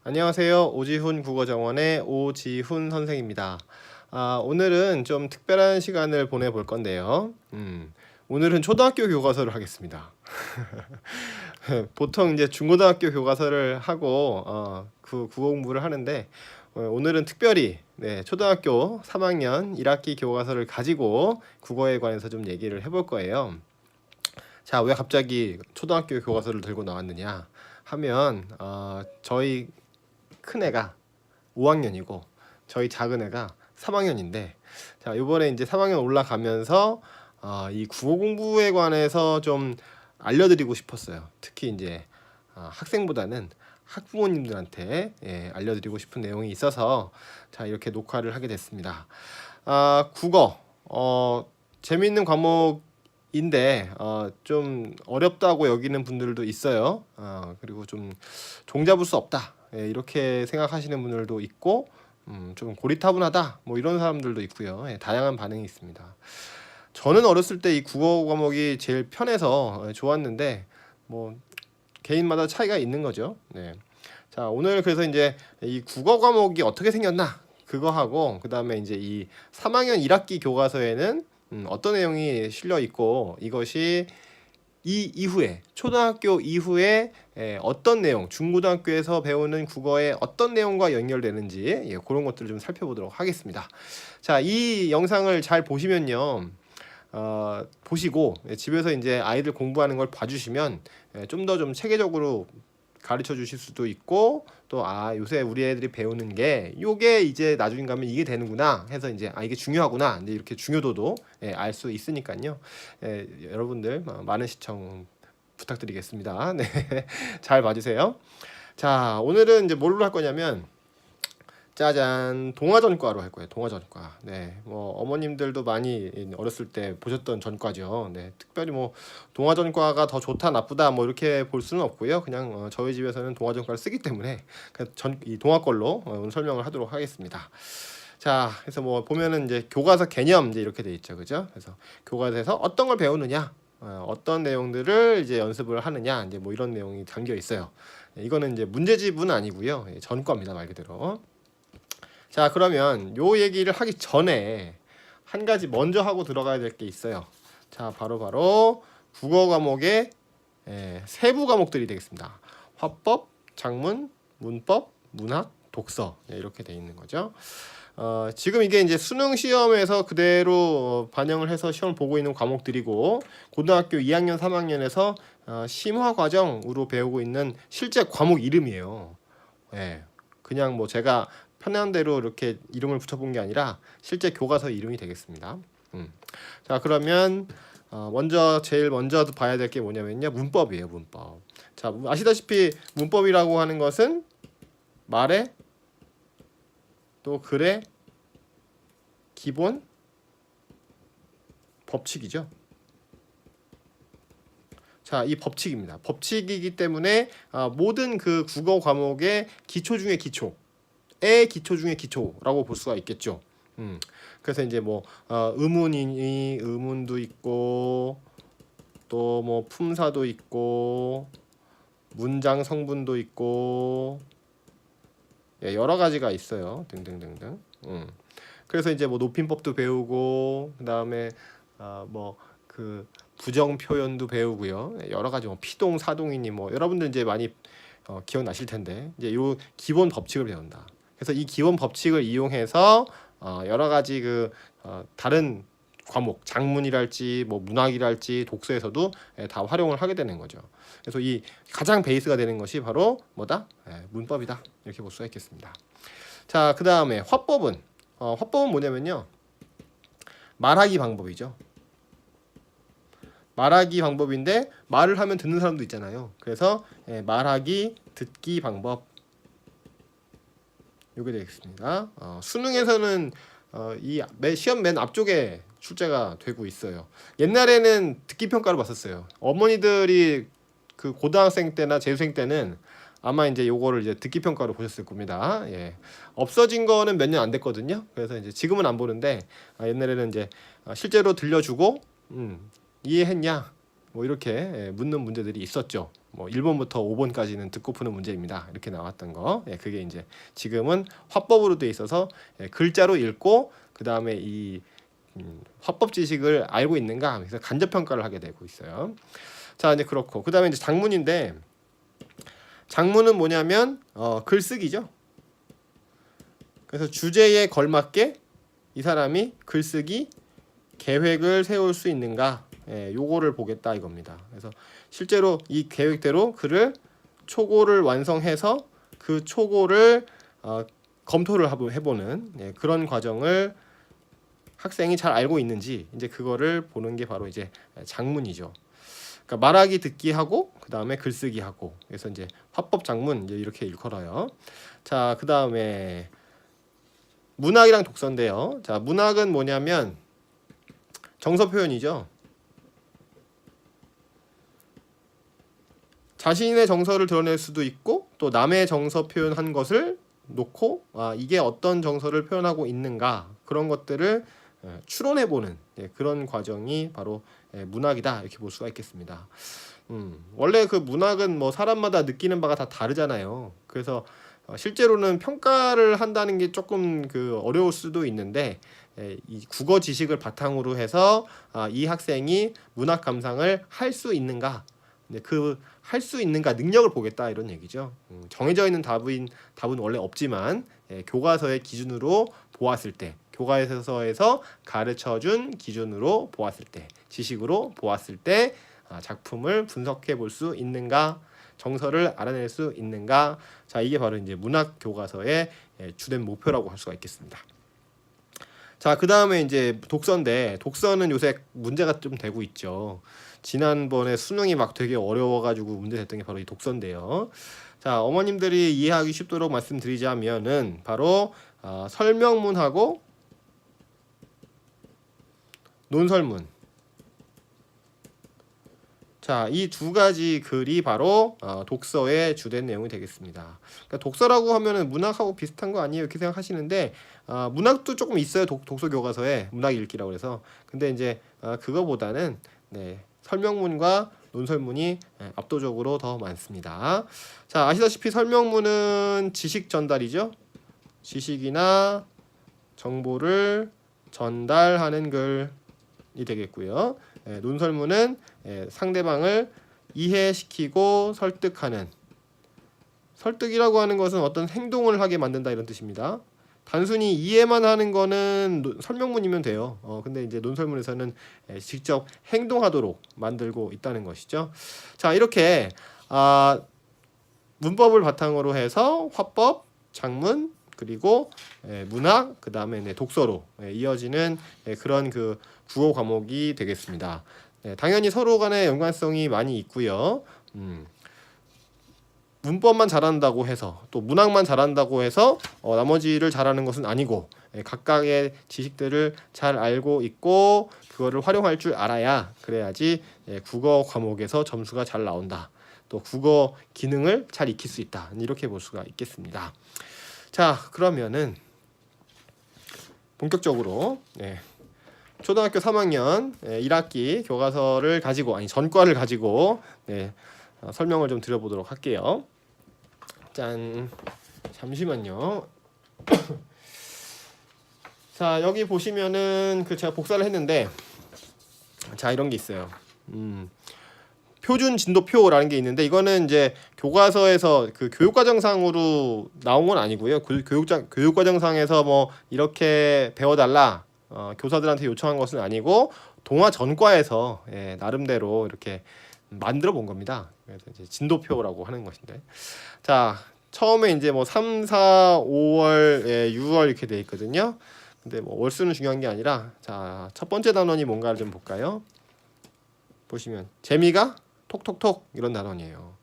안녕하세요. 오지훈 국어정원의 오지훈 선생입니다. 오늘은 좀 특별한 시간을 보내볼 건데요. 오늘은 초등학교 교과서를 하겠습니다. 보통 이제 중고등학교 교과서를 하고 그 국어 공부를 하는데 오늘은 특별히 초등학교 3학년 1학기 교과서를 가지고 국어에 관해서 좀 얘기를 해볼 거예요. 자, 왜 갑자기 초등학교 교과서를 들고 나왔느냐 하면 저희 큰애가 5학년이고 저희 작은애가 3학년인데, 자, 이번에 이제 3학년 올라가면서 이 국어 공부에 관해서 좀 알려드리고 싶었어요. 특히 이제 학생보다는 학부모님들한테 알려드리고 싶은 내용이 있어서 자, 이렇게 녹화를 하게 됐습니다. 국어 재미있는 과목인데 좀 어렵다고 여기는 분들도 있어요. 그리고 좀 종잡을 수 없다, 이렇게 생각하시는 분들도 있고, 좀 고리타분하다 뭐 이런 사람들도 있고요. 다양한 반응이 있습니다. 저는 어렸을 때 이 국어 과목이 제일 편해서 좋았는데 뭐 개인마다 차이가 있는 거죠. 자, 오늘 그래서 이제 이 국어 과목이 어떻게 생겼나 그거 하고, 그 다음에 이제 이 3학년 1학기 교과서에는 어떤 내용이 실려 있고, 이것이 이 이후에 초등학교 이후에 어떤 내용, 중고등학교에서 배우는 국어의 어떤 내용과 연결되는지 그런 것들을 좀 살펴보도록 하겠습니다. 자, 이 영상을 잘 보시면요, 보시고 집에서 이제 아이들 공부하는 걸 봐주시면 좀 더 좀 체계적으로 가르쳐 주실 수도 있고, 또 요새 우리 애들이 배우는 게 요게 이제 나중에 가면 이게 되는구나 해서 이제 이게 중요하구나, 이제 이렇게 중요도도 알 수 있으니까요. 여러분들 많은 시청 부탁드리겠습니다. 네. 잘 봐주세요. 자, 오늘은 이제 뭘로 할 거냐면, 짜잔, 동화전과로 할 거예요. 동화전과. 뭐 어머님들도 많이 어렸을 때 보셨던 전과죠. 특별히 뭐 동화전과가 더 좋다 나쁘다 뭐 이렇게 볼 수는 없고요. 그냥 저희 집에서는 동화전과를 쓰기 때문에 이 동화걸로 오늘 설명을 하도록 하겠습니다. 자, 그래서 뭐 보면은 이제 교과서 개념 이제 이렇게 돼 있죠, 그죠? 그래서 교과서에서 어떤 걸 배우느냐, 어떤 내용들을 이제 연습을 하느냐, 이제 뭐 이런 내용이 담겨 있어요. 이거는 이제 문제집은 아니고요, 전과입니다, 말 그대로. 자, 그러면 요 얘기를 하기 전에 한 가지 먼저 하고 들어가야 될 게 있어요. 자, 바로 국어 과목의 세부 과목들이 되겠습니다. 화법, 작문, 문법, 문학, 독서, 이렇게 돼 있는 거죠. 지금 이게 이제 수능 시험에서 그대로 반영을 해서 시험을 보고 있는 과목들이고, 고등학교 2학년, 3학년에서 심화 과정으로 배우고 있는 실제 과목 이름이에요. 그냥 뭐 제가 편한 대로 이렇게 이름을 붙여본 게 아니라 실제 교과서 이름이 되겠습니다. 자, 그러면 제일 먼저 봐야 될 게 뭐냐면요, 문법이에요. 문법. 자, 아시다시피 문법이라고 하는 것은 말의 또 글의 기본 법칙이죠. 자, 이 법칙입니다. 법칙이기 때문에 모든 그 국어 과목의 기초 중에 기초, 기초 중에 기초라고 볼 수가 있겠죠. 그래서 이제 뭐 의문이니 의문도 있고, 또 뭐 품사도 있고, 문장 성분도 있고, 여러 가지가 있어요. 등등등등. 그래서 이제 뭐 높임법도 배우고, 그다음에 뭐 그 부정 표현도 배우고요. 여러 가지 뭐 피동, 사동이니 뭐 여러분들 이제 많이 기억나실 텐데, 이제 요 기본 법칙을 배운다. 그래서 이 기본 법칙을 이용해서 여러 가지 다른 과목, 작문이랄지 뭐 문학이랄지 독서에서도 다 활용을 하게 되는 거죠. 그래서 이 가장 베이스가 되는 것이 바로 뭐다? 문법이다, 이렇게 볼 수가 있겠습니다. 자, 그 다음에 화법은 뭐냐면요, 말하기 방법이죠. 말하기 방법인데, 말을 하면 듣는 사람도 있잖아요. 그래서 말하기, 듣기 방법, 이게 되겠습니다. 수능에서는 이 시험 맨 앞쪽에 출제가 되고 있어요. 옛날에는 듣기 평가를 봤었어요. 어머니들이 그 고등학생 때나 재수생 때는 아마 이제 요거를 이제 듣기 평가로 보셨을 겁니다. 없어진 거는 몇 년 안 됐거든요. 그래서 이제 지금은 안 보는데, 옛날에는 이제 실제로 들려주고 이해했냐 뭐 이렇게 묻는 문제들이 있었죠. 뭐 1번부터 5번까지는 듣고 푸는 문제입니다. 이렇게 나왔던 거. 예, 그게 이제 지금은 화법으로 돼 있어서 글자로 읽고 그 다음에 이 화법 지식을 알고 있는가 그래서 간접 평가를 하게 되고 있어요. 자 이제 그렇고 그 다음에 이제 장문인데 장문은 뭐냐면 글쓰기죠. 그래서 주제에 걸맞게 이 사람이 글쓰기 계획을 세울 수 있는가 요거를 보겠다 이겁니다. 그래서 실제로 이 계획대로 글을 초고를 완성해서 그 초고를 검토를 해보는 그런 과정을 학생이 잘 알고 있는지 이제 그거를 보는 게 바로 이제 장문이죠. 그러니까 말하기 듣기 하고 그 다음에 글쓰기 하고 그래서 이제 화법 장문 이제 이렇게 일컬어요. 자 그 다음에 문학이랑 독서인데요. 자 문학은 뭐냐면 정서 표현이죠. 자신의 정서를 드러낼 수도 있고 또 남의 정서 표현한 것을 놓고 이게 어떤 정서를 표현하고 있는가 그런 것들을 추론해보는 그런 과정이 바로 문학이다 이렇게 볼 수가 있겠습니다. 원래 그 문학은 뭐 사람마다 느끼는 바가 다 다르잖아요. 그래서 실제로는 평가를 한다는 게 조금 그 어려울 수도 있는데 이 국어 지식을 바탕으로 해서 이 학생이 문학 감상을 할 수 있는가 그 할 수 있는가 능력을 보겠다 이런 얘기죠. 정해져 있는 답은 원래 없지만 교과서의 기준으로 보았을 때 교과서에서 가르쳐준 기준으로 보았을 때 지식으로 보았을 때 작품을 분석해 볼 수 있는가 정서를 알아낼 수 있는가 자 이게 바로 이제 문학 교과서의 주된 목표라고 할 수가 있겠습니다. 자 그 다음에 이제 독서인데 독서는 요새 문제가 좀 되고 있죠. 지난번에 수능이 막 되게 어려워가지고 문제 됐던 게 바로 이 독서인데요. 자 어머님들이 이해하기 쉽도록 말씀드리자면은 바로 설명문하고 논설문 자, 이 두 가지 글이 바로 독서의 주된 내용이 되겠습니다. 그러니까 독서라고 하면은 문학하고 비슷한 거 아니에요? 이렇게 생각하시는데 문학도 조금 있어요. 독서 교과서에 문학 읽기라고 해서. 근데 이제 그거보다는 설명문과 논설문이 압도적으로 더 많습니다. 자, 아시다시피 설명문은 지식 전달이죠. 지식이나 정보를 전달하는 글이 되겠고요. 논설문은 상대방을 이해시키고 설득하는 설득이라고 하는 것은 어떤 행동을 하게 만든다 이런 뜻입니다. 단순히 이해만 하는 거는 설명문이면 돼요. 근데 이제 논설문에서는 직접 행동하도록 만들고 있다는 것이죠. 자 이렇게 문법을 바탕으로 해서 화법, 장문 그리고 문학 그 다음에 독서로 이어지는 그런 그 국어 과목이 되겠습니다. 당연히 서로 간의 연관성이 많이 있고요. 문법만 잘한다고 해서 또 문학만 잘한다고 해서 나머지를 잘하는 것은 아니고 각각의 지식들을 잘 알고 있고 그거를 활용할 줄 알아야 그래야지 국어 과목에서 점수가 잘 나온다. 또 국어 기능을 잘 익힐 수 있다. 이렇게 볼 수가 있겠습니다. 자 그러면은 본격적으로 초등학교 3학년 1학기 교과서를 가지고 전과를 가지고 설명을 좀 드려보도록 할게요. 짠 잠시만요. 자 여기 보시면은 제가 복사를 했는데 자 이런 게 있어요. 표준 진도표라는 게 있는데 이거는 이제 교과서에서 그 교육과정상으로 나온 건 아니고요. 교육과정상에서 뭐 이렇게 배워달라 교사들한테 요청한 것은 아니고 동화 전과에서 나름대로 이렇게 만들어 본 겁니다. 그래서 이제 진도표라고 하는 것인데 자 처음에 이제 뭐 3, 4, 5월, 6월 이렇게 돼 있거든요. 근데 뭐 월수는 중요한 게 아니라 자 첫 번째 단원이 뭔가를 좀 볼까요? 보시면 재미가 톡톡톡 이런 단원이에요.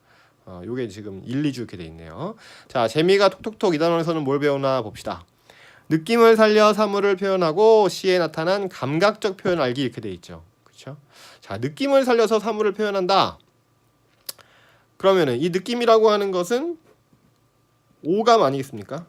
요게 지금 1, 2주 이렇게 돼 있네요. 자 재미가 톡톡톡 이 단원에서는 뭘 배우나 봅시다. 느낌을 살려 사물을 표현하고 시에 나타난 감각적 표현 알기 이렇게 돼 있죠. 그렇죠? 자 느낌을 살려서 사물을 표현한다. 그러면은 이 느낌이라고 하는 것은 오감 아니겠습니까?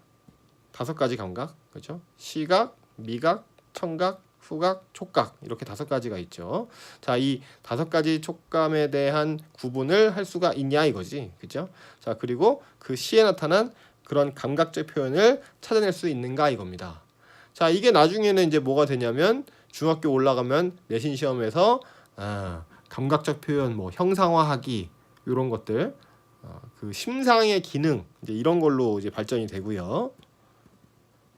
5가지 감각, 그렇죠? 시각, 미각, 청각, 후각, 촉각 이렇게 5가지가 있죠. 자, 이 5가지 촉감에 대한 구분을 할 수가 있냐 이거지, 그죠? 자, 그리고 그 시에 나타난 그런 감각적 표현을 찾아낼 수 있는가 이겁니다. 자, 이게 나중에는 이제 뭐가 되냐면 중학교 올라가면 내신 시험에서 감각적 표현, 뭐 형상화하기 이런 것들, 그 심상의 기능 이제 이런 걸로 이제 발전이 되고요.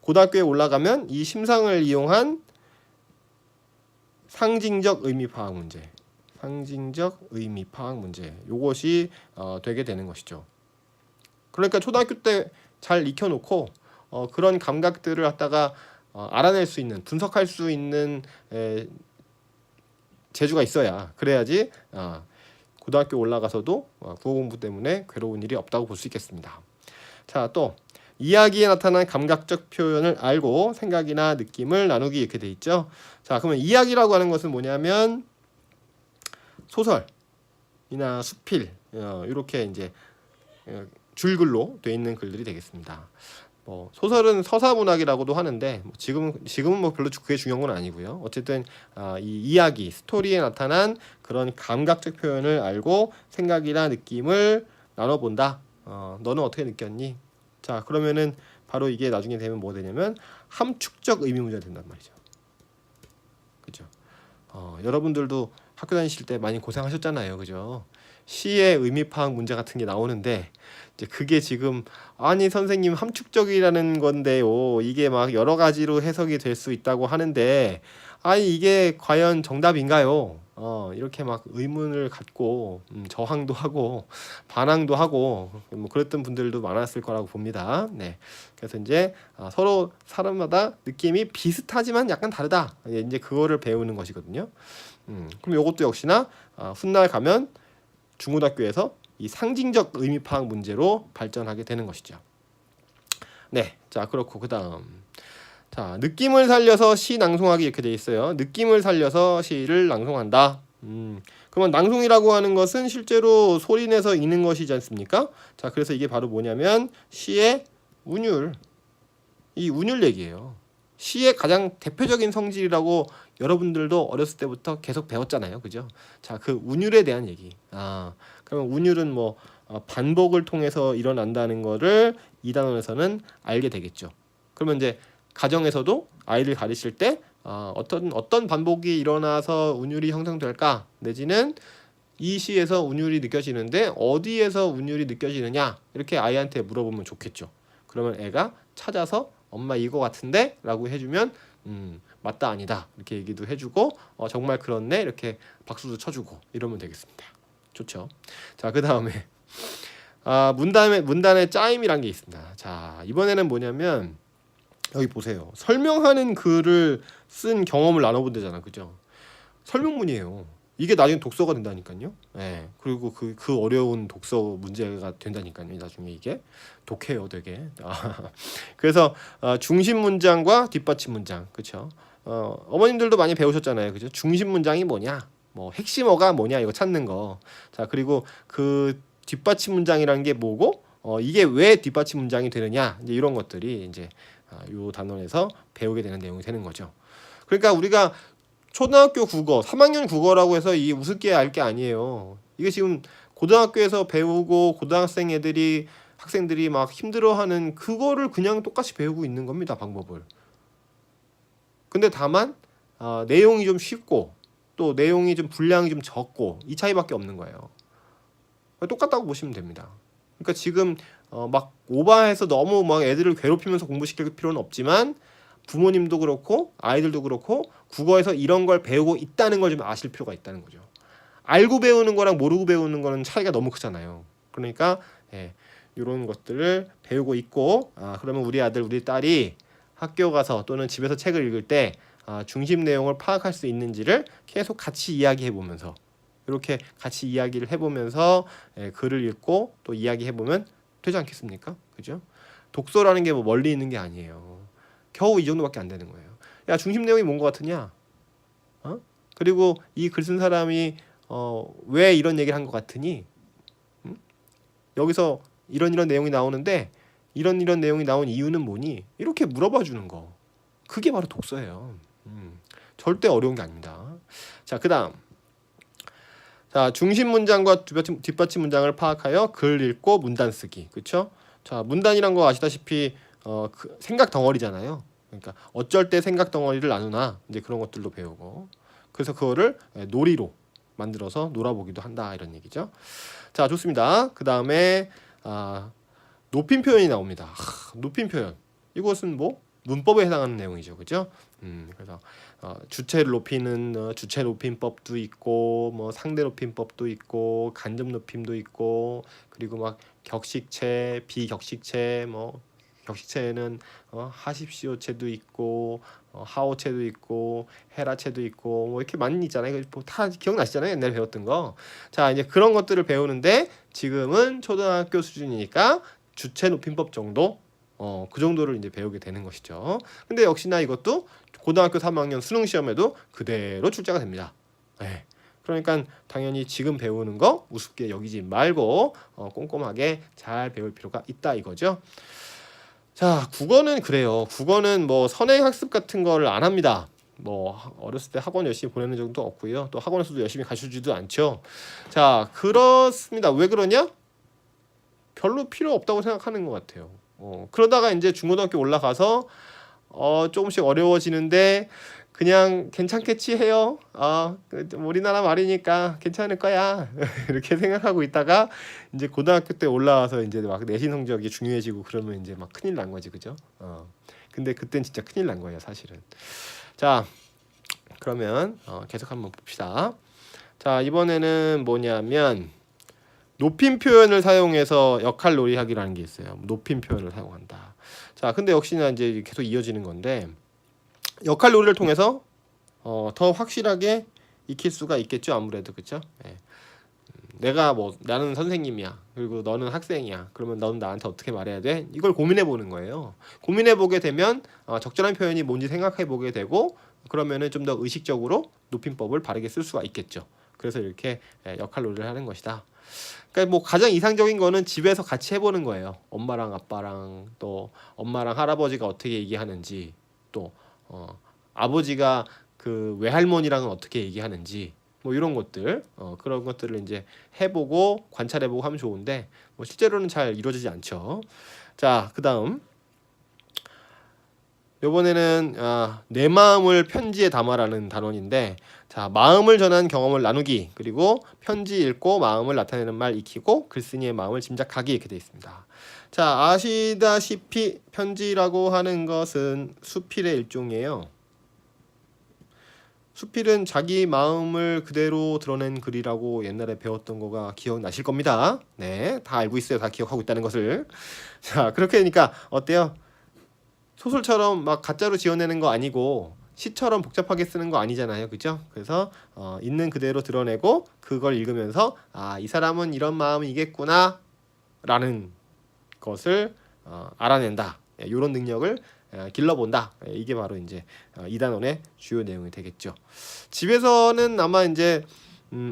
고등학교에 올라가면 이 심상을 이용한 상징적 의미 파악 문제, 상징적 의미 파악 문제, 요것이 되게 되는 것이죠. 그러니까 초등학교 때 잘 익혀놓고 그런 감각들을 갖다가 알아낼 수 있는, 분석할 수 있는 재주가 있어야, 그래야지 고등학교 올라가서도 국어 공부 때문에 괴로운 일이 없다고 볼 수 있겠습니다. 자, 또 이야기에 나타난 감각적 표현을 알고 생각이나 느낌을 나누기 이렇게 돼 있죠. 자, 그러면 이야기라고 하는 것은 뭐냐면 소설이나 수필 이렇게 이제 줄글로 돼 있는 글들이 되겠습니다. 뭐 소설은 서사문학이라고도 하는데 지금은 뭐 별로 그게 중요한 건 아니고요. 어쨌든 이 이야기, 스토리에 나타난 그런 감각적 표현을 알고 생각이나 느낌을 나눠본다. 너는 어떻게 느꼈니? 자, 그러면은 바로 이게 나중에 되면 뭐 되냐면 함축적 의미 문제가 된단 말이죠. 그죠? 여러분들도 학교 다니실 때 많이 고생하셨잖아요, 그죠? 시의 의미 파악 문제 같은 게 나오는데 이제 그게 지금 아니 선생님 함축적이라는 건데요, 이게 막 여러 가지로 해석이 될 수 있다고 하는데 아니 이게 과연 정답인가요? 이렇게 막 의문을 갖고 저항도 하고 반항도 하고 뭐 그랬던 분들도 많았을 거라고 봅니다. 네, 그래서 이제 서로 사람마다 느낌이 비슷하지만 약간 다르다. 이제 그거를 배우는 것이거든요. 그럼 이것도 역시나 훗날 가면 중고등학교에서 이 상징적 의미 파악 문제로 발전하게 되는 것이죠. 네, 자 그렇고 그 다음 자 느낌을 살려서 시 낭송하기 이렇게 돼 있어요. 느낌을 살려서 시를 낭송한다. 그러면 낭송이라고 하는 것은 실제로 소리내서 읽는 것이지 않습니까? 자 그래서 이게 바로 뭐냐면 시의 운율, 이 운율 얘기예요. 시의 가장 대표적인 성질이라고 여러분들도 어렸을 때부터 계속 배웠잖아요, 그죠? 자, 그 운율에 대한 얘기. 그러면 운율은 뭐 반복을 통해서 일어난다는 거를 이 단원에서는 알게 되겠죠. 그러면 이제 가정에서도 아이를 가르칠 때 어떤 반복이 일어나서 운율이 형성될까? 내지는 이 시에서 운율이 느껴지는데 어디에서 운율이 느껴지느냐? 이렇게 아이한테 물어보면 좋겠죠. 그러면 애가 찾아서 엄마 이거 같은데? 라고 해주면 맞다 아니다 이렇게 얘기도 해주고 정말 그렇네 이렇게 박수도 쳐주고 이러면 되겠습니다. 좋죠. 자, 그 다음에 문단의 짜임이란 게 있습니다. 자, 이번에는 뭐냐면 여기 보세요. 설명하는 글을 쓴 경험을 나눠본 데잖아, 그죠? 설명문이에요. 이게 나중에 독서가 된다니까요. 네, 그리고 그 어려운 독서 문제가 된다니까요. 나중에 이게 독해요, 되게. 그래서 중심 문장과 뒷받침 문장, 그렇죠? 어머님들도 많이 배우셨잖아요, 그죠? 중심 문장이 뭐냐, 뭐 핵심어가 뭐냐 이거 찾는 거. 자 그리고 그 뒷받침 문장이라는 게 뭐고, 이게 왜 뒷받침 문장이 되느냐, 이제 이런 것들이 이제 요 단원에서 배우게 되는 내용이 되는 거죠. 그러니까 우리가 초등학교 국어 3학년 국어라고 해서 이 우습게 알 게 아니에요. 이게 지금 고등학교에서 배우고 고등학생 학생들이 막 힘들어하는 그거를 그냥 똑같이 배우고 있는 겁니다, 방법을. 근데 다만 내용이 좀 쉽고 또 내용이 좀 분량이 좀 적고 이 차이밖에 없는 거예요. 똑같다고 보시면 됩니다. 그러니까 지금 막 오버해서 너무 막 애들을 괴롭히면서 공부시킬 필요는 없지만 부모님도 그렇고 아이들도 그렇고 국어에서 이런 걸 배우고 있다는 걸 좀 아실 필요가 있다는 거죠. 알고 배우는 거랑 모르고 배우는 거는 차이가 너무 크잖아요. 그러니까 이런 것들을 배우고 있고 그러면 우리 아들 우리 딸이 학교 가서 또는 집에서 책을 읽을 때 중심 내용을 파악할 수 있는지를 계속 같이 이야기해 보면서 이렇게 같이 이야기를 해보면서 글을 읽고 또 이야기해보면 되지 않겠습니까? 그죠? 독서라는 게 뭐 멀리 있는 게 아니에요. 겨우 이 정도밖에 안 되는 거예요. 야, 중심 내용이 뭔 것 같으냐? 그리고 이 글 쓴 사람이 왜 이런 얘기를 한 것 같으니? 여기서 이런 내용이 나오는데 이런 내용이 나온 이유는 뭐니? 이렇게 물어봐 주는 거. 그게 바로 독서예요. 절대 어려운 게 아닙니다. 자, 그다음. 자, 중심 문장과 뒷받침 문장을 파악하여 글 읽고 문단 쓰기. 그렇죠? 자, 문단이란 거 아시다시피 그 생각 덩어리잖아요. 그러니까 어쩔 때 생각 덩어리를 나누나 이제 그런 것들도 배우고. 그래서 그거를 놀이로 만들어서 놀아보기도 한다 이런 얘기죠. 자, 좋습니다. 그다음에 높임 표현이 나옵니다. 높임 표현. 이것은 뭐 문법에 해당하는 내용이죠. 그죠? 그래서 주체를 높이는 주체 높임법도 있고 뭐 상대 높임법도 있고 간접 높임도 있고 그리고 막 격식체, 비격식체 뭐 격식체는 하십시오체도 있고 하오체도 있고 헤라체도 있고 뭐 이렇게 많이 있잖아요. 다 기억나시잖아요. 옛날에 배웠던 거. 자, 이제 그런 것들을 배우는데 지금은 초등학교 수준이니까 주체 높임법 정도 그 정도를 이제 배우게 되는 것이죠. 근데 역시나 이것도 고등학교 3학년 수능 시험에도 그대로 출제가 됩니다. 네. 그러니까 당연히 지금 배우는 거 우습게 여기지 말고 꼼꼼하게 잘 배울 필요가 있다 이거죠. 자, 국어는 그래요. 국어는 뭐 선행 학습 같은 거를 안 합니다. 뭐 어렸을 때 학원 열심히 보내는 적도 없고요. 또 학원에서도 열심히 가르쳐주지도 않죠. 자, 그렇습니다. 왜 그러냐? 별로 필요 없다고 생각하는 것 같아요. 그러다가 이제 중고등학교 올라가서 조금씩 어려워지는데 그냥 괜찮겠지 해요. 우리나라 말이니까 괜찮을 거야. 이렇게 생각하고 있다가 이제 고등학교 때 올라와서 이제 막 내신 성적이 중요해지고 그러면 이제 막 큰일 난 거지, 그죠? 근데 그땐 진짜 큰일 난 거예요, 사실은. 자, 그러면 계속 한번 봅시다. 자, 이번에는 뭐냐면 높임 표현을 사용해서 역할 놀이하기라는 게 있어요. 높임 표현을 사용한다. 자, 근데 역시나 이제 계속 이어지는 건데 역할 놀이를 통해서 더 확실하게 익힐 수가 있겠죠. 아무래도 그렇죠. 네. 나는 선생님이야. 그리고 너는 학생이야. 그러면 너는 나한테 어떻게 말해야 돼? 이걸 고민해 보는 거예요. 고민해 보게 되면 적절한 표현이 뭔지 생각해 보게 되고 그러면은 좀 더 의식적으로 높임법을 바르게 쓸 수가 있겠죠. 그래서 이렇게 역할 놀이를 하는 것이다. 그러니까 뭐 가장 이상적인 거는 집에서 같이 해보는 거예요. 엄마랑 아빠랑 또 엄마랑 할아버지가 어떻게 얘기하는지 또 아버지가 그 외할머니랑은 어떻게 얘기하는지 뭐 이런 것들 그런 것들을 이제 해보고 관찰해보고 하면 좋은데 뭐 실제로는 잘 이루어지지 않죠. 자, 그다음 이번에는 내 마음을 편지에 담아라는 단원인데 자, 마음을 전한 경험을 나누기 그리고 편지 읽고 마음을 나타내는 말 익히고 글쓴이의 마음을 짐작하기 이렇게 되어 있습니다. 자, 아시다시피 편지라고 하는 것은 수필의 일종이에요. 수필은 자기 마음을 그대로 드러낸 글이라고 옛날에 배웠던 거가 기억나실 겁니다. 네, 다 알고 있어요. 다 기억하고 있다는 것을. 자, 그렇게 되니까 어때요? 소설처럼 막 가짜로 지어내는 거 아니고 시처럼 복잡하게 쓰는 거 아니잖아요. 그죠? 그래서 있는 그대로 드러내고 그걸 읽으면서 이 사람은 이런 마음이겠구나 라는 것을 알아낸다. 이런 능력을 길러본다. 이게 바로 이제 이 단원의 주요 내용이 되겠죠. 집에서는 아마 이제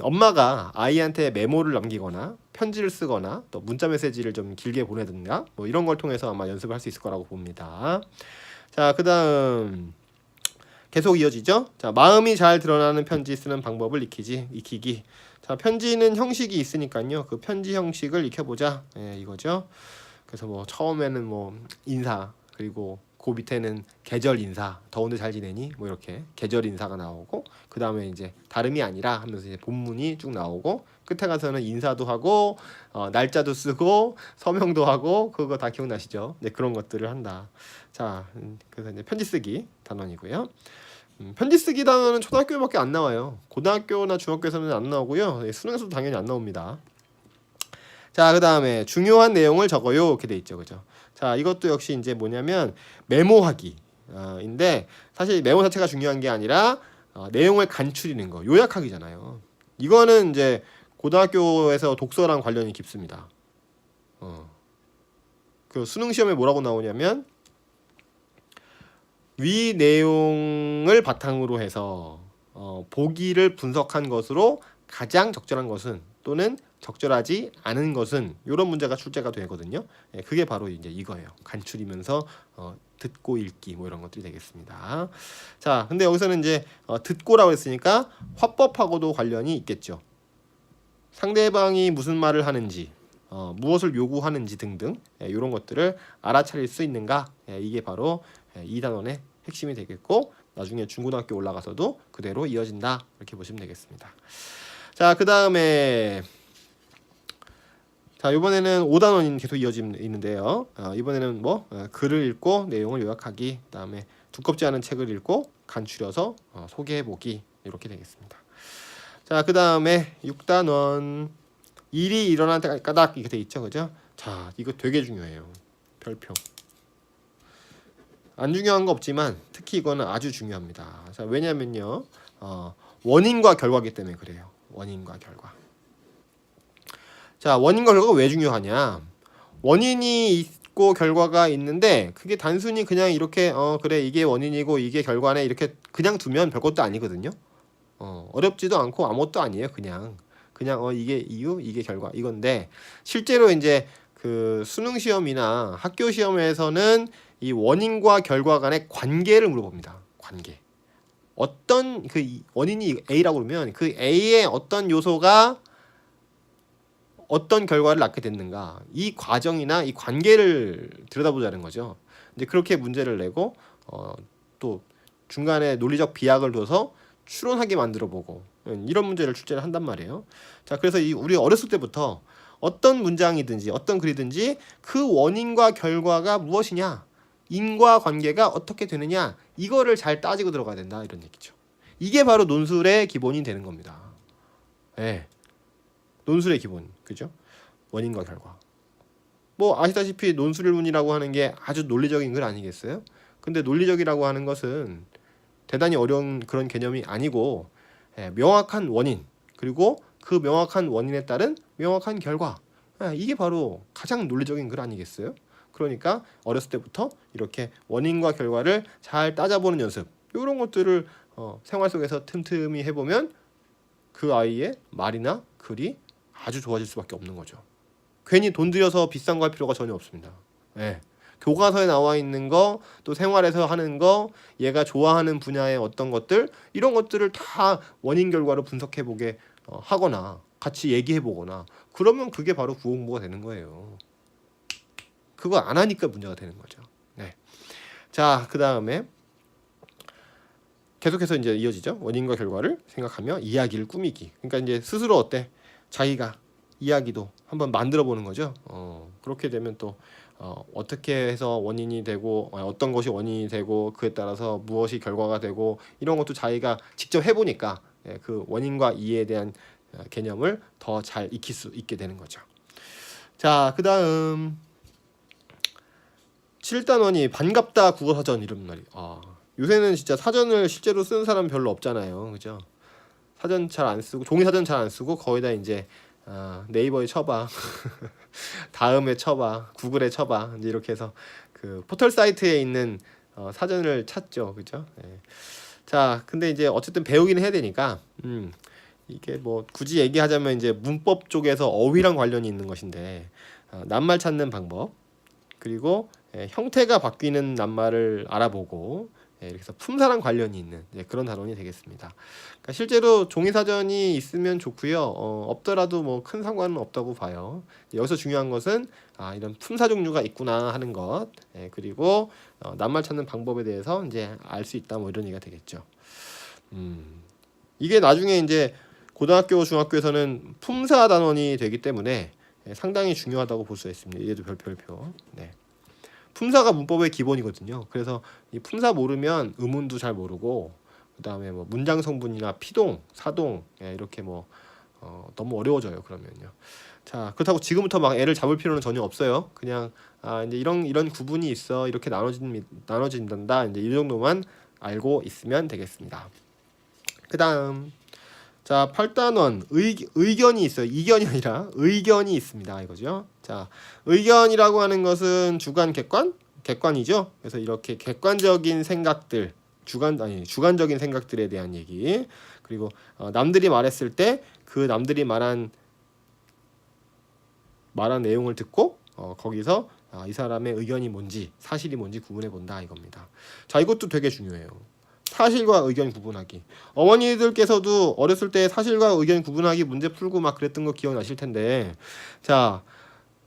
엄마가 아이한테 메모를 남기거나 편지를 쓰거나 또 문자 메시지를 좀 길게 보내든가 뭐 이런 걸 통해서 아마 연습을 할 수 있을 거라고 봅니다. 자, 그다음 계속 이어지죠. 자, 마음이 잘 드러나는 편지 쓰는 방법을 익히기. 자, 편지는 형식이 있으니까요. 그 편지 형식을 익혀보자. 이거죠. 그래서 뭐 처음에는 뭐 인사 그리고 그 밑에는 계절 인사, 더운데 잘 지내니? 뭐 이렇게 계절 인사가 나오고 그 다음에 이제 다름이 아니라 하면서 이제 본문이 쭉 나오고 끝에 가서는 인사도 하고 날짜도 쓰고 서명도 하고 그거 다 기억나시죠? 네, 그런 것들을 한다. 자, 그래서 이제 편지 쓰기 단원이고요. 편지 쓰기 단원은 초등학교밖에 안 나와요. 고등학교나 중학교에서는 안 나오고요. 수능에서도 당연히 안 나옵니다. 자, 그 다음에 중요한 내용을 적어요 이렇게 돼 있죠, 그죠? 자, 이것도 역시 이제 뭐냐면 메모하기 인데 사실 메모 자체가 중요한 게 아니라 내용을 간추리는 거, 요약하기잖아요. 이거는 이제 고등학교에서 독서랑 관련이 깊습니다. 그 수능 시험에 뭐라고 나오냐면 위 내용을 바탕으로 해서 보기를 분석한 것으로 가장 적절한 것은 또는 적절하지 않은 것은 이런 문제가 출제가 되거든요. 그게 바로 이제 이거예요. 간추리면서 듣고 읽기 뭐 이런 것들이 되겠습니다. 자, 근데 여기서는 이제 듣고라고 했으니까 화법하고도 관련이 있겠죠. 상대방이 무슨 말을 하는지, 무엇을 요구하는지 등등 이런 것들을 알아차릴 수 있는가, 이게 바로 이 단원의 핵심이 되겠고, 나중에 중고등학교 올라가서도 그대로 이어진다 이렇게 보시면 되겠습니다. 자, 그 다음에 자, 이번에는 5단원이 계속 이어지는데요. 이번에는 뭐 글을 읽고 내용을 요약하기, 그다음에 두껍지 않은 책을 읽고 간추려서 소개해보기 이렇게 되겠습니다. 자, 그 다음에 6단원 일이 일어난 때가 까닥 이렇게 돼 있죠, 그죠? 자, 이거 되게 중요해요. 별표. 안 중요한 거 없지만 특히 이거는 아주 중요합니다. 자, 왜냐면요, 원인과 결과이기 때문에 그래요. 원인과 결과. 자, 원인과 결과가 왜 중요하냐? 원인이 있고 결과가 있는데 그게 단순히 그냥 이렇게 그래 이게 원인이고 이게 결과네 이렇게 그냥 두면 별것도 아니거든요. 어렵지도 않고 아무것도 아니에요. 그냥 이게 이유 이게 결과 이건데, 실제로 이제 그 수능 시험이나 학교 시험에서는 이 원인과 결과 간의 관계를 물어봅니다. 관계. 어떤 그 원인이 A라고 그러면 그 A의 어떤 요소가 어떤 결과를 낳게 됐는가, 이 과정이나 이 관계를 들여다보자는 거죠. 이제 그렇게 문제를 내고 또 중간에 논리적 비약을 둬서 추론하게 만들어 보고 이런 문제를 출제를 한단 말이에요. 자, 그래서 우리 어렸을 때부터 어떤 문장이든지 어떤 글이든지 그 원인과 결과가 무엇이냐, 인과관계가 어떻게 되느냐, 이거를 잘 따지고 들어가야 된다 이런 얘기죠. 이게 바로 논술의 기본이 되는 겁니다. 네. 논술의 기본, 그죠? 원인과 결과. 뭐 아시다시피 논술문이라고 하는 게 아주 논리적인 글 아니겠어요? 근데 논리적이라고 하는 것은 대단히 어려운 그런 개념이 아니고, 명확한 원인, 그리고 그 명확한 원인에 따른 명확한 결과, 이게 바로 가장 논리적인 글 아니겠어요? 그러니까 어렸을 때부터 이렇게 원인과 결과를 잘 따져보는 연습, 이런 것들을 생활 속에서 틈틈이 해보면 그 아이의 말이나 글이 아주 좋아질 수밖에 없는 거죠. 괜히 돈 들여서 비싼 거 할 필요가 전혀 없습니다. 네. 교과서에 나와 있는 거, 또 생활에서 하는 거, 얘가 좋아하는 분야의 어떤 것들, 이런 것들을 다 원인 결과로 분석해 보게 하거나 같이 얘기해 보거나, 그러면 그게 바로 국어공부가 되는 거예요. 그거 안 하니까 문제가 되는 거죠. 네. 자, 그 다음에 계속해서 이제 이어지죠. 원인과 결과를 생각하며 이야기를 꾸미기. 그러니까 이제 스스로 어때? 자기가 이야기도 한번 만들어 보는 거죠. 그렇게 되면 또 어떻게 해서 원인이 되고, 어떤 것이 원인이 되고, 그에 따라서 무엇이 결과가 되고, 이런 것도 자기가 직접 해보니까 그 원인과 이해에 대한 개념을 더 잘 익힐 수 있게 되는 거죠. 자, 그 다음 7단원이 반갑다 국어사전 이런 말이. 요새는 진짜 사전을 실제로 쓰는 사람 별로 없잖아요, 그죠? 사전 잘 안 쓰고, 종이 사전 잘 안 쓰고, 거의 다 이제 네이버에 쳐봐, 다음에 쳐봐, 구글에 쳐봐, 이제 이렇게 해서 그 포털 사이트에 있는 사전을 찾죠, 그죠? 네. 자, 근데 이제 어쨌든 배우기는 해야 되니까, 이게 뭐 굳이 얘기하자면 이제 문법 쪽에서 어휘랑 관련이 있는 것인데, 낱말 찾는 방법, 그리고 형태가 바뀌는 낱말을 알아보고, 이렇게 해서 품사랑 관련이 있는 그런 단원이 되겠습니다. 그러니까 실제로 종이사전이 있으면 좋고요. 없더라도 뭐 큰 상관은 없다고 봐요. 여기서 중요한 것은 이런 품사 종류가 있구나 하는 것, 그리고 낱말 찾는 방법에 대해서 이제 알 수 있다 뭐 이런 얘기가 되겠죠. 이게 나중에 이제 고등학교, 중학교에서는 품사 단원이 되기 때문에 상당히 중요하다고 볼 수 있습니다. 얘도 별표. 네. 품사가 문법의 기본이거든요. 그래서 이 품사 모르면 의문도 잘 모르고, 그 다음에 뭐 문장 성분이나 피동, 사동, 이렇게 뭐 너무 어려워져요. 그러면요. 자, 그렇다고 지금부터 막 애를 잡을 필요는 전혀 없어요. 그냥 이제 이런 구분이 있어, 이렇게 나눠진단다. 이제 이 정도만 알고 있으면 되겠습니다. 그 다음 자, 8단원 의견이 있어요. 이견이 아니라 의견이 있습니다. 이거죠. 자, 의견이라고 하는 것은 주관, 객관이죠. 그래서 이렇게 객관적인 생각들, 주관적인 생각들에 대한 얘기, 그리고 남들이 말했을 때 그 남들이 말한 내용을 듣고 거기서 이 사람의 의견이 뭔지 사실이 뭔지 구분해 본다 이겁니다. 자, 이것도 되게 중요해요. 사실과 의견 구분하기. 어머니들께서도 어렸을 때 사실과 의견 구분하기 문제 풀고 막 그랬던 거 기억나실 텐데, 자,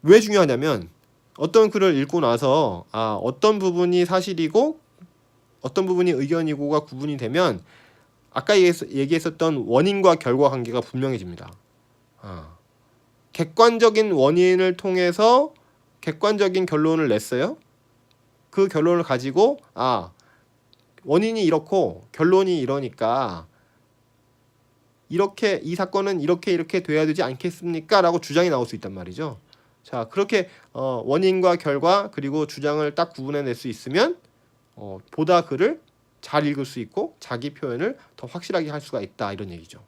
왜 중요하냐면 어떤 글을 읽고 나서 어떤 부분이 사실이고 어떤 부분이 의견이고가 구분이 되면 아까 얘기했었던 원인과 결과 관계가 분명해집니다. 객관적인 원인을 통해서 객관적인 결론을 냈어요. 그 결론을 가지고 원인이 이렇고 결론이 이러니까 이렇게 이 사건은 이렇게 돼야 되지 않겠습니까? 라고 주장이 나올 수 있단 말이죠. 자, 그렇게 원인과 결과 그리고 주장을 딱 구분해낼 수 있으면 보다 글을 잘 읽을 수 있고 자기 표현을 더 확실하게 할 수가 있다 이런 얘기죠.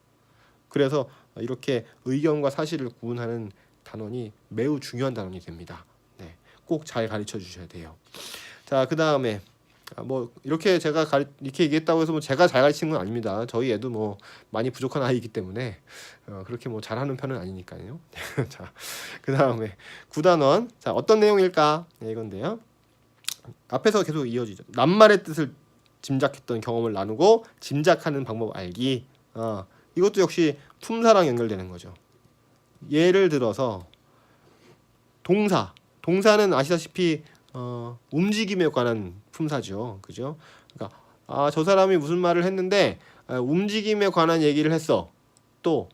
그래서 이렇게 의견과 사실을 구분하는 단원이 매우 중요한 단원이 됩니다. 네, 꼭 잘 가르쳐 주셔야 돼요. 자, 그 다음에 뭐 이렇게 제가 이렇게 얘기했다고 해서 뭐 제가 잘 가르치는 건 아닙니다. 저희 애도 뭐 많이 부족한 아이이기 때문에 그렇게 뭐 잘하는 편은 아니니까요. 자, 그 다음에 9단원. 자, 어떤 내용일까? 네, 이건데요. 앞에서 계속 이어지죠. 낱말의 뜻을 짐작했던 경험을 나누고 짐작하는 방법 알기. 이것도 역시 품사랑 연결되는 거죠. 예를 들어서 동사는 아시다시피 움직임에 관한 품사죠. 그죠? 그러니까 저 사람이 무슨 말을 했는데 움직임에 관한 얘기를 했어. 또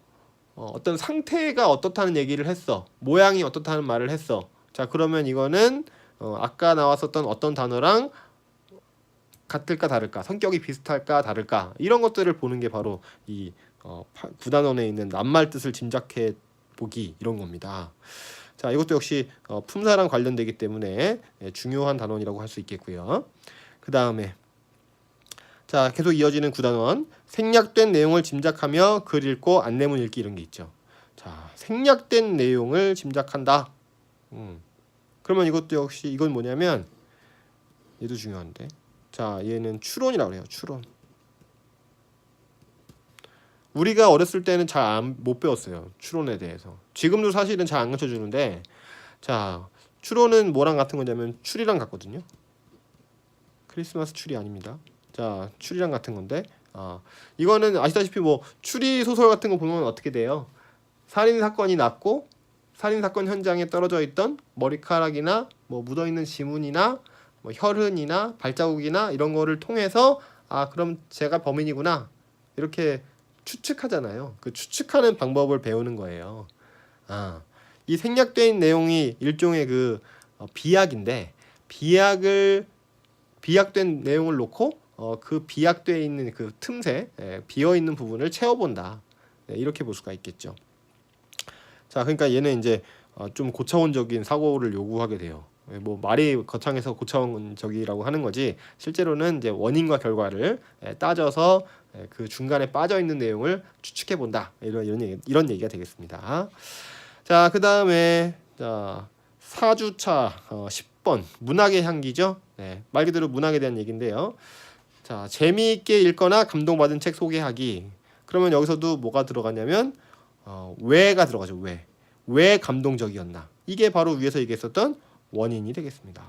어떤 상태가 어떻다는 얘기를 했어. 모양이 어떻다는 말을 했어. 자, 그러면 이거는 아까 나왔었던 어떤 단어랑 같을까 다를까, 성격이 비슷할까 다를까, 이런 것들을 보는 게 바로 이 9단원에 있는 낱말 뜻을 짐작해 보기 이런 겁니다. 자, 이것도 역시 품사랑 관련되기 때문에 중요한 단원이라고 할 수 있겠고요. 그 다음에 자, 계속 이어지는 9단원. 생략된 내용을 짐작하며 글 읽고 안내문 읽기 이런 게 있죠. 자, 생략된 내용을 짐작한다. 그러면 이것도 역시 이건 뭐냐면 얘도 중요한데, 자, 얘는 추론이라고 해요. 추론. 우리가 어렸을 때는 잘 못 배웠어요. 추론에 대해서. 지금도 사실은 잘 안 가르쳐 주는데, 자, 추론은 뭐랑 같은 거냐면 추리랑 같거든요. 크리스마스 추리 아닙니다. 자, 추리랑 같은 건데, 이거는 아시다시피 뭐 추리 소설 같은 거 보면 어떻게 돼요? 살인 사건이 났고 살인 사건 현장에 떨어져 있던 머리카락이나 뭐 묻어 있는 지문이나 뭐 혈흔이나 발자국이나 이런 거를 통해서 그럼 제가 범인이구나 이렇게 추측하잖아요. 그 추측하는 방법을 배우는 거예요. 이 생략된 내용이 일종의 그 비약인데, 비약된 내용을 놓고 그 비약되어 있는 그 틈새, 비어 있는 부분을 채워본다. 네, 이렇게 볼 수가 있겠죠. 자, 그러니까 얘는 이제 좀 고차원적인 사고를 요구하게 돼요. 뭐 말이 거창해서 고차원적이라고 하는 거지, 실제로는 이제 원인과 결과를 따져서 그 중간에 빠져 있는 내용을 추측해 본다. 이런 얘기가 되겠습니다. 자, 그 다음에 자 4주차 10번 문학의 향기죠. 네, 말 그대로 문학에 대한 얘기인데요. 자, 재미있게 읽거나 감동받은 책 소개하기. 그러면 여기서도 뭐가 들어가냐면 왜가 들어가죠. 왜 감동적이었나. 이게 바로 위에서 얘기했었던 원인이 되겠습니다.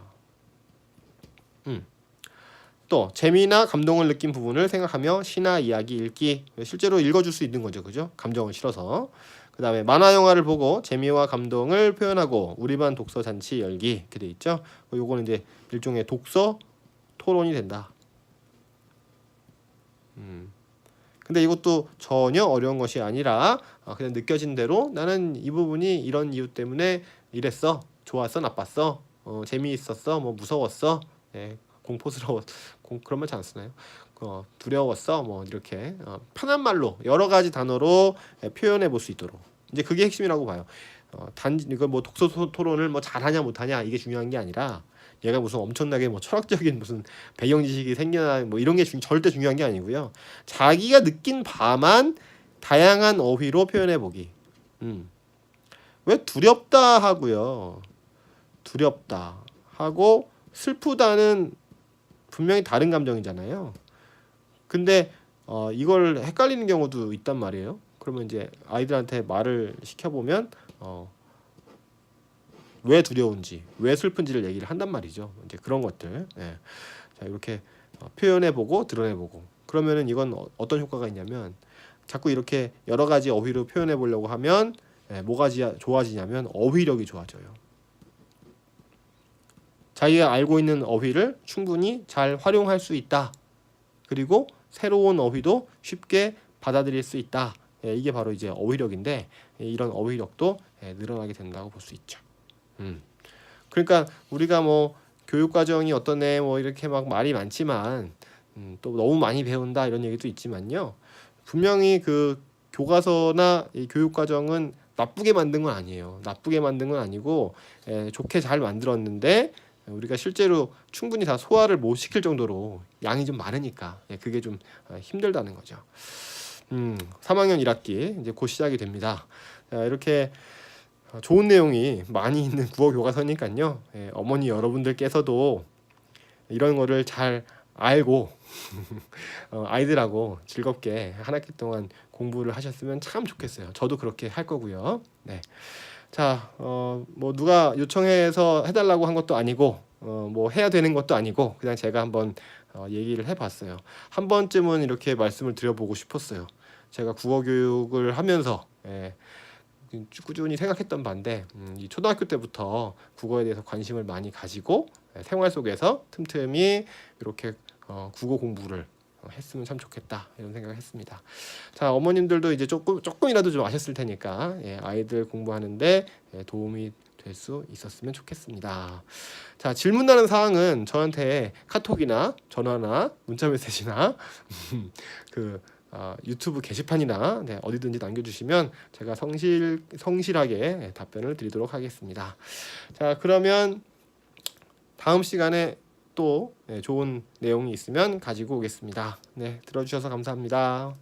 또 재미나 감동을 느낀 부분을 생각하며 시나 이야기 읽기. 실제로 읽어줄 수 있는 거죠. 그죠? 감정을 실어서. 그 다음에 만화 영화를 보고 재미와 감동을 표현하고 우리반 독서 잔치 열기 이렇게 돼 있죠. 요거는 이제 일종의 독서 토론이 된다. 근데 이것도 전혀 어려운 것이 아니라 그냥 느껴진 대로 나는 이 부분이 이런 이유 때문에 이랬어, 좋았어, 나빴어, 재미있었어, 뭐 무서웠어, 공포스러웠, 그런 말 잘 안 쓰나요? 두려웠어, 뭐 이렇게 편한 말로 여러 가지 단어로 표현해 볼 수 있도록, 이제 그게 핵심이라고 봐요. 단지 이거 뭐 독서 토론을 뭐 잘하냐 못하냐 이게 중요한 게 아니라, 얘가 무슨 엄청나게 뭐 철학적인 무슨 배경 지식이 생겨나 뭐 이런 게 절대 중요한 게 아니고요. 자기가 느낀 바만 다양한 어휘로 표현해 보기. 왜 두렵다 하고요, 두렵다 하고 슬프다는 분명히 다른 감정이잖아요. 근데 이걸 헷갈리는 경우도 있단 말이에요. 그러면 이제 아이들한테 말을 시켜보면 왜 두려운지, 왜 슬픈지를 얘기를 한단 말이죠. 이제 그런 것들. 예. 자, 이렇게 표현해보고 드러내보고. 그러면은 이건 어떤 효과가 있냐면 자꾸 이렇게 여러 가지 어휘로 표현해보려고 하면 뭐가 좋아지냐면 어휘력이 좋아져요. 자기가 알고 있는 어휘를 충분히 잘 활용할 수 있다. 그리고 새로운 어휘도 쉽게 받아들일 수 있다. 이게 바로 이제 어휘력인데 이런 어휘력도 늘어나게 된다고 볼 수 있죠. 그러니까 우리가 뭐 교육 과정이 어떠네 뭐 이렇게 막 말이 많지만 또 너무 많이 배운다 이런 얘기도 있지만요. 분명히 그 교과서나 이 교육 과정은 나쁘게 만든 건 아니에요. 나쁘게 만든 건 아니고 좋게 잘 만들었는데 우리가 실제로 충분히 다 소화를 못 시킬 정도로 양이 좀 많으니까 그게 좀 힘들다는 거죠. 3학년 1학기 이제 곧 시작이 됩니다. 자, 이렇게 좋은 내용이 많이 있는 국어 교과서니까요. 어머니 여러분들께서도 이런 거를 잘 알고 아이들하고 즐겁게 한 학기 동안 공부를 하셨으면 참 좋겠어요. 저도 그렇게 할 거고요. 네. 자, 뭐 누가 요청해서 해달라고 한 것도 아니고 뭐 해야 되는 것도 아니고 그냥 제가 한번 얘기를 해봤어요. 한 번쯤은 이렇게 말씀을 드려보고 싶었어요. 제가 국어 교육을 하면서 꾸준히 생각했던 바인데 이 초등학교 때부터 국어에 대해서 관심을 많이 가지고 생활 속에서 틈틈이 이렇게 국어 공부를 했으면 참 좋겠다 이런 생각을 했습니다. 자, 어머님들도 이제 조금이라도 좀 아셨을 테니까 아이들 공부하는데 도움이 될 수 있었으면 좋겠습니다. 자, 질문하는 사항은 저한테 카톡이나 전화나 문자 메시지나 그 유튜브 게시판이나 어디든지 남겨주시면 제가 성실하게 답변을 드리도록 하겠습니다. 자, 그러면 다음 시간에 또 좋은 내용이 있으면 가지고 오겠습니다. 네, 들어주셔서 감사합니다.